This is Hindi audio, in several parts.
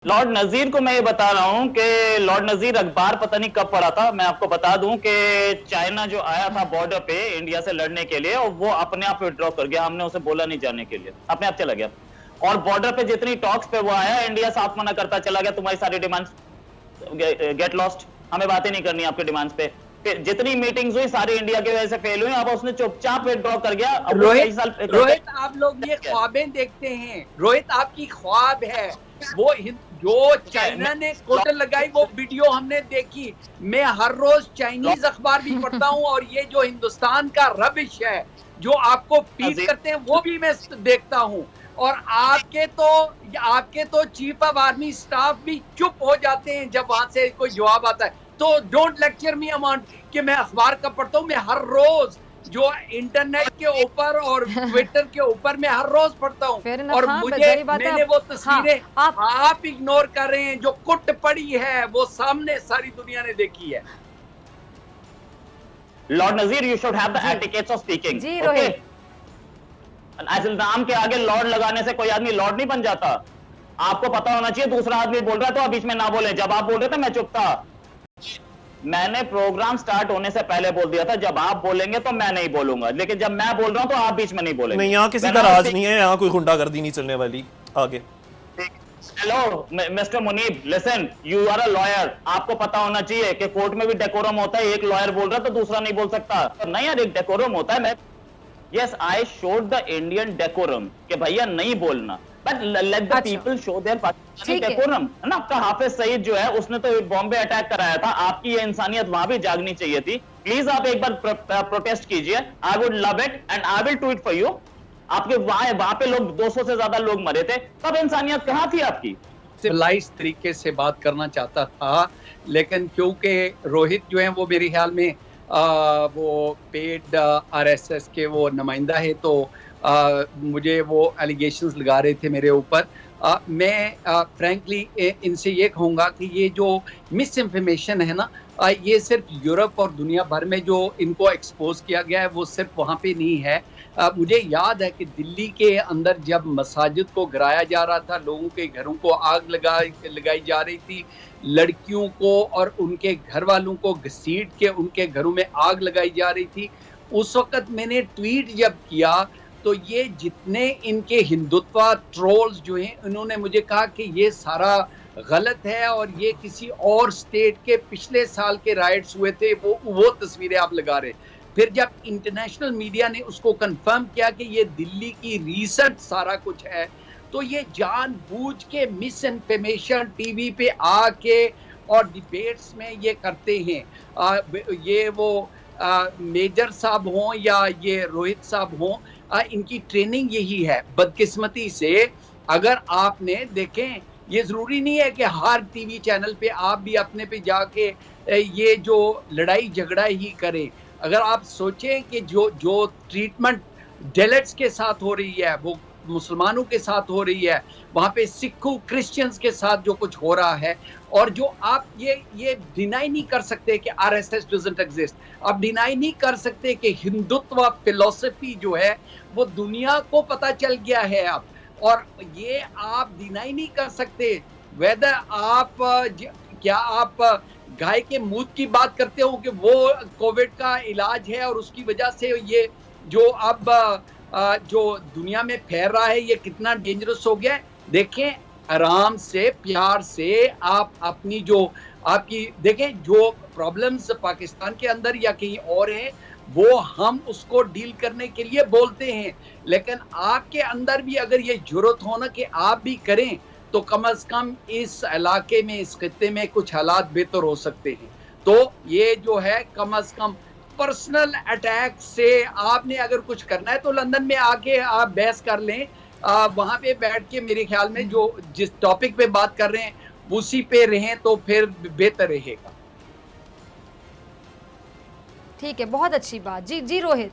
लॉर्ड नजीर को मैं ये बता रहा हूं कि लॉर्ड नजीर अखबार पता नहीं कब पढ़ा था। मैं आपको बता दूं कि चाइना जो आया था बॉर्डर पे इंडिया से लड़ने के लिए, और वो अपने आप विड्रॉ कर गया। हमने उसे बोला नहीं जाने के लिए, अपने आप चला गया। और बॉर्डर पे जितनी टॉक्स पे वो आया, इंडिया साफ मना करता चला गया, तुम्हारी सारी डिमांड्स गेट लॉस्ट, हमें बातें नहीं करनी आपके डिमांड्स पे। जितनी मीटिंग्स हुई सारी इंडिया की वजह से फेल हुई। अब उसने चुपचाप विड्रॉ कर गया। अब वो कई साल रोहित, आप लोग ये ख्वाबें देखते हैं। रोहित, आपकी ख्वाब है वो जो चाइना ने कोटर लगाई, वो वीडियो हमने देखी। मैं हर रोज चाइनीज अखबार भी पढ़ता हूँ, और ये जो हिंदुस्तान का रबिश है जो आपको फीड करते हैं वो भी मैं देखता हूँ। और आपके तो चीफ ऑफ आर्मी स्टाफ भी चुप हो जाते हैं जब वहां से कोई जवाब आता है। तो डोंट लेक्चर मी अमाउंट कि मैं अखबार का पढ़ता हूँ। मैं हर रोज जो इंटरनेट के ऊपर और ट्विटर के ऊपर मैं हर रोज पढ़ता हूँ। और मैंने वो तस्वीरें आप इग्नोर कर रहे हैं। जो कुट पड़ी है वो सामने सारी दुनिया ने देखी है। Lord Nazir, you should have the etiquettes of speaking. Okay, नाम के आगे लॉर्ड लगाने से कोई आदमी लॉर्ड नहीं बन जाता। आपको पता होना चाहिए दूसरा आदमी बोल रहा है तो आप बीच में ना बोले। जब आप बोल रहे थे मैं चुप था। मैंने प्रोग्राम स्टार्ट होने से पहले बोल दिया था जब आप बोलेंगे तो मैं नहीं बोलूंगा, लेकिन जब मैं बोल रहा हूं तो आप बीच में नहीं बोलेंगे। नहीं, यहाँ किसी का राज नहीं है, यहाँ कोई गुंडागर्दी नहीं चलने वाली। आगे। Hello mister Munib, listen, you are a lawyer. आपको पता होना चाहिए कि कोर्ट में भी डेकोरम होता है। एक लॉयर बोल रहा है तो दूसरा नहीं बोल सकता। नहीं यार, एक डेकोरम होता है। मैं yes, I showed the Indian decorum कि भैया नहीं बोलना, but let the people show their Pakistani decorum, है ना। आपका हाफिज सईद जो है उसने तो बॉम्बे अटैक कराया था। आपकी ये इंसानियत वहां भी जागनी चाहिए थी। प्लीज आप एक बार प्रोटेस्ट कीजिए। I would love it and I will tweet for you. आपके वहां पे लोग 200 से ज्यादा लोग मरे थे, तब इंसानियत कहां थी आपकी? सिविलाइज तरीके से बात करना चाहता था, लेकिन क्योंकि रोहित जो है वो मेरे ख्याल में वो पेड आरएसएस के वो नुमाइंदा है, तो मुझे वो एलिगेशंस लगा रहे थे मेरे ऊपर। मैं फ्रैंकली इनसे ये कहूँगा कि ये जो मिस इन्फॉर्मेशन है ना, ये सिर्फ यूरोप और दुनिया भर में जो इनको एक्सपोज किया गया है वो सिर्फ वहाँ पे नहीं है। मुझे याद है कि दिल्ली के अंदर जब मसाजिद को गिराया जा रहा था, लोगों के घरों को आग लगाई जा रही थी, लड़कियों को और उनके घर वालों को घसीट के उनके घरों में आग लगाई जा रही थी। उस वक्त मैंने ट्वीट जब किया तो ये जितने इनके हिंदुत्व ट्रोल्स जो हैं, उन्होंने मुझे कहा कि ये सारा गलत है और ये किसी और स्टेट के पिछले साल के राइट्स हुए थे, वो तस्वीरें आप लगा रहे। फिर जब इंटरनेशनल मीडिया ने उसको कंफर्म किया कि ये दिल्ली की रिसर्च सारा कुछ है, तो ये जानबूझ के मिस इन्फॉर्मेशन टीवी पे आके और डिबेट्स में ये करते हैं। ये वो मेजर साहब हों या ये रोहित साहब हों, इनकी ट्रेनिंग यही है। बदकिस्मती से अगर आपने देखें, ये जरूरी नहीं है कि हर टीवी चैनल पे आप भी अपने पे जाके ये जो लड़ाई झगड़ा ही करें। अगर आप सोचें कि जो ट्रीटमेंट डेलेट्स के साथ हो रही है वो मुसलमानों के साथ हो रही है, वहाँ पे सिखों क्रिश्चियंस के साथ जो कुछ हो रहा है, और जो आप ये डिनाई नहीं कर सकते कि आरएसएस डजंट एग्जिस्ट। आप डिनाई नहीं कर सकते कि हिंदुत्व फिलॉसफी जो है वो दुनिया को पता चल गया है अब। और ये आप डिनाई नहीं कर सकते वेदर आप क्या आप गाय के मूत की बात करते हो कि वो कोविड का इलाज है और उसकी वजह से ये जो अब जो दुनिया में फैल रहा है ये कितना डेंजरस हो गया है। देखें, आराम से प्यार से आप अपनी जो आपकी देखें, जो प्रॉब्लम्स पाकिस्तान के अंदर या कहीं और हैं वो हम उसको डील करने के लिए बोलते हैं, लेकिन आपके अंदर भी अगर ये जरूरत हो ना कि आप भी करें, तो कम से कम इस इलाके में, इस खित्ते में कुछ हालात बेहतर हो सकते हैं। तो ये जो है कम से कम पर्सनल अटैक से आपने अगर कुछ करना है तो लंदन में आके आप बहस कर लें, वहां पे बैठ के मेरे ख्याल में जो जिस टॉपिक पे बात कर रहे हैं उसी पे रहें तो फिर बेहतर रहेगा। ठीक है, बहुत अच्छी बात। जी रोहित।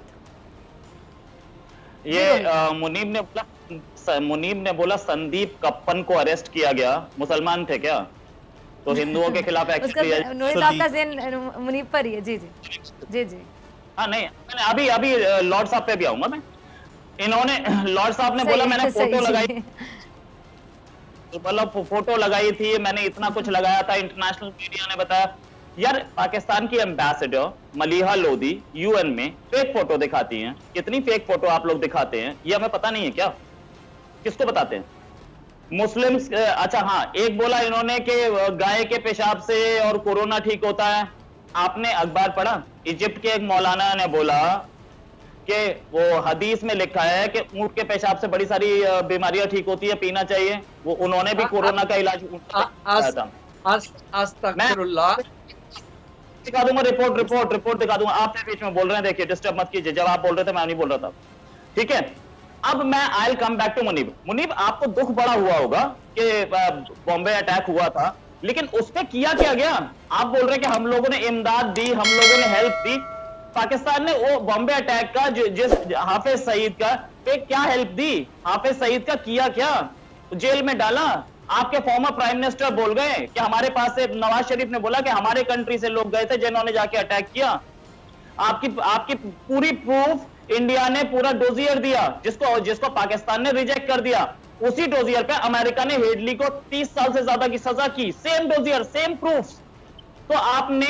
ये मुनीब ने बोला संदीप कप्पन को अरेस्ट किया गया, मुसलमान थे क्या? तो हिंदुओं के खिलाफ एक्शन लिया। रोहित, आपका ज़हन मुनीब पर ही है। जी। हाँ नहीं, मैंने अभी लॉर्ड साहब पे भी आऊंगा मैं। इन्होंने लॉर्ड साहब ने बोला मैंने फोटो लगाई। मतलब फोटो लगाई थी, मैंने इतना कुछ लगाया था, इंटरनेशनल मीडिया ने बताया। यार पाकिस्तान की एम्बेसडर मलीहा लोधी यूएन में फेक फोटो दिखाती हैं। कितनी फेक फोटो आप लोग दिखाते हैं ये हमें पता नहीं है क्या? किसको बताते हैं? मुस्लिम्स। अच्छा हाँ, एक बोला इन्होंने कि गाय के पेशाब से और कोरोना ठीक होता है। आपने अखबार पढ़ा? इजिप्ट के एक मौलाना ने बोला कि वो हदीस में लिखा है कि ऊंट के पेशाब से बड़ी सारी बीमारियां ठीक होती है, पीना चाहिए। वो उन्होंने भी कोरोना का इलाज अस्तगफिरुल्लाह। दिखा दूंगा, रिपोर्ट दिखा दूंगा। आप बीच में बोल रहे हैं, देखिए डिस्टर्ब मत कीजिए। जब आप बोल रहे थे मैं नहीं बोल रहा था, ठीक है? अब मैं I come back to Munib. Munib, आपको दुख बड़ा हुआ होगा कि बॉम्बे अटैक हुआ था, लेकिन उस पे किया क्या गया? आप बोल रहे हैं कि हम लोगों ने इमदाद दी, हम लोगों ने हेल्प दी। पाकिस्तान ने वो बॉम्बे अटैक का जिस हाफिज सईद का पे क्या हेल्प दी? हाफिज सईद का किया क्या? जेल में डाला। आपके फॉर्मर प्राइम मिनिस्टर बोल गए कि हमारे पास से, नवाज शरीफ ने बोला कि हमारे कंट्री से लोग गए थे जिन्होंने जाके अटैक किया। आपकी पूरी प्रूफ इंडिया ने पूरा डोजियर दिया, जिसको पाकिस्तान ने रिजेक्ट कर दिया। उसी डोजियर पे अमेरिका ने हेडली को 30 साल से ज्यादा की सजा की। Same dossier, same proof. तो आपने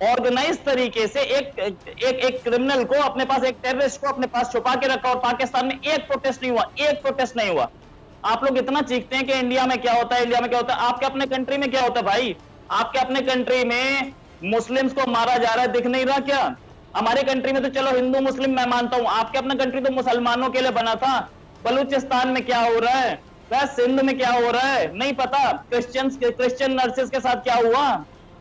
ऑर्गेनाइज तरीके से एक क्रिमिनल को अपने पास, एक टेररिस्ट को अपने पास छुपा के रखा, और पाकिस्तान में एक प्रोटेस्ट नहीं हुआ। आप लोग इतना चीखते हैं कि इंडिया में क्या होता है, इंडिया में क्या होता है। आपके अपने कंट्री में क्या होता है भाई? आपके अपने कंट्री में मुस्लिम्स को मारा जा रहा है, दिख नहीं रहा क्या? हमारे कंट्री में तो चलो हिंदू मुस्लिम मैं मानता हूं, आपके अपना कंट्री तो मुसलमानों के लिए बना था। बलूचिस्तान में क्या हो रहा है, वैसे सिंध में क्या हो रहा है नहीं पता। क्रिश्चियन नर्सेस के साथ क्या हुआ?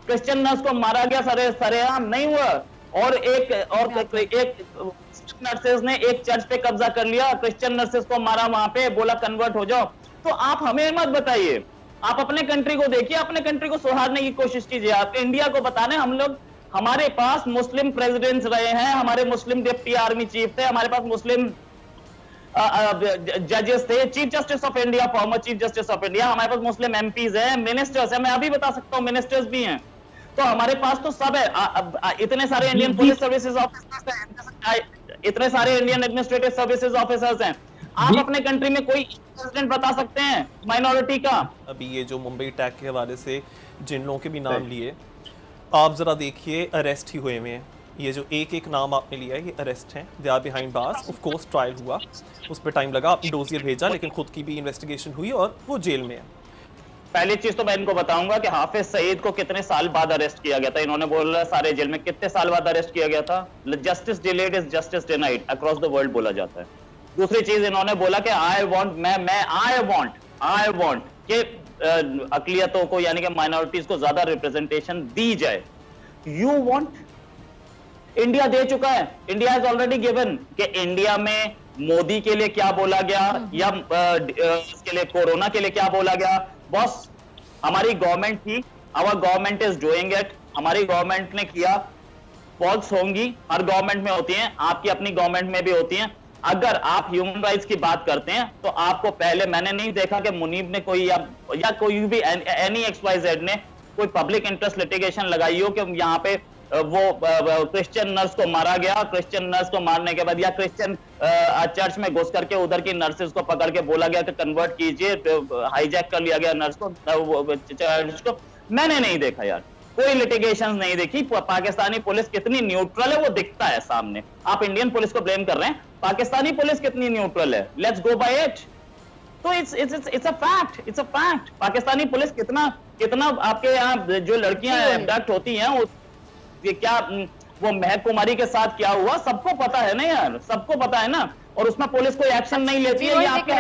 क्रिश्चियन नर्स को मारा गया, सरेआम नहीं हुआ। और एक नर्सेस ने एक चर्च पे कब्जा कर लिया, क्रिश्चियन नर्सेस को मारा वहां पे, बोला कन्वर्ट हो जाओ। तो आप हमें मत बताइए, आप अपने कंट्री को देखिए, अपने कंट्री को सुधारने की कोशिश कीजिए। आप इंडिया को बताने, हम लोग, हमारे पास मुस्लिम प्रेसिडेंट्स रहे हैं, हमारे मुस्लिम डिप्टी आर्मी चीफ थे, हमारे पास मुस्लिम जजेस थे, chief justice of India, former chief justice of India, हमारे पास मुस्लिम एमपीज हैं, मिनिस्टर्स हैं, मैं अभी बता सकता हूं मिनिस्टर्स भी हैं। तो हमारे पास तो सब है। इतने सारे इंडियन पुलिस सर्विसेज ऑफिसर्स हैं, इतने सारे इंडियन एडमिनिस्ट्रेटिव सर्विसेज ऑफिसर्स हैं। आप अपने कंट्री में कोई प्रेसिडेंट बता सकते हैं माइनॉरिटी का? अभी ये जो मुंबई अटैक के हवाले से जिन लोगों के भी नाम लिए, आप जरा देखिए अरेस्ट ही हुए हैं। ये जो एक नाम आपने लिया है ये अरेस्ट हैं, they are behind bars. Of course trial हुआ, उस पर टाइम लगा, आपने डोजियर भेजा, लेकिन खुद की भी इन्वेस्टिगेशन हुई और वो जेल में है। पहली चीज तो मैं इनको बताऊंगा कि हाफिज सईद को कितने साल बाद अरेस्ट किया गया था। इन्होंने बोला सारे जेल में, कितने साल बाद अरेस्ट किया गया था? Justice delayed is justice denied across the world बोला जाता है। दूसरी चीज इन्होंने बोला कि आई वांट कि अकलियतों को यानी कि माइनॉरिटीज को ज्यादा रिप्रेजेंटेशन दी जाए। यू वांट, इंडिया दे चुका है, इंडिया हैज ऑलरेडी गिवन। कि इंडिया में मोदी के लिए क्या बोला गया या इसके लिए कोरोना के लिए क्या बोला गया? बॉस, हमारी गवर्नमेंट थी, our government is doing it, हमारी गवर्नमेंट ने किया। फॉल्स होंगी, हर गवर्नमेंट में होती हैं, आपकी अपनी गवर्नमेंट में भी होती हैं। अगर आप ह्यूमन राइट्स की बात करते हैं तो आपको पहले, मैंने नहीं देखा कि मुनीब ने कोई या कोई भी एनी XYZ ने कोई पब्लिक इंटरेस्ट लिटिगेशन लगाई हो कि यहाँ पे वो क्रिश्चियन नर्स को मारा गया, क्रिश्चियन नर्स को मारने के बाद, या क्रिश्चियन चर्च में घुस करके उधर की नर्सेस को पकड़ के बोला गया कि कन्वर्ट कीजिए, हाईजैक कर लिया गया नर्स को, चर्च को। मैंने नहीं देखा यार, कोई लिटिगेशन नहीं देखी। पाकिस्तानी पुलिस कितनी न्यूट्रल है वो दिखता है सामने। आप इंडियन पुलिस को ब्लेम कर रहे हैं, पाकिस्तानी पुलिस कितनी न्यूट्रल है, लेट्स गो बाय इट। तो it's a fact. Pakistani police कितना आपके यहाँ जो लड़कियां एब्डक्ट होती हैं, क्या वो महक कुमारी के साथ क्या हुआ, सबको पता है ना यार, सबको पता है ना। और उसमें पुलिस कोई एक्शन नहीं लेती है। ये आपके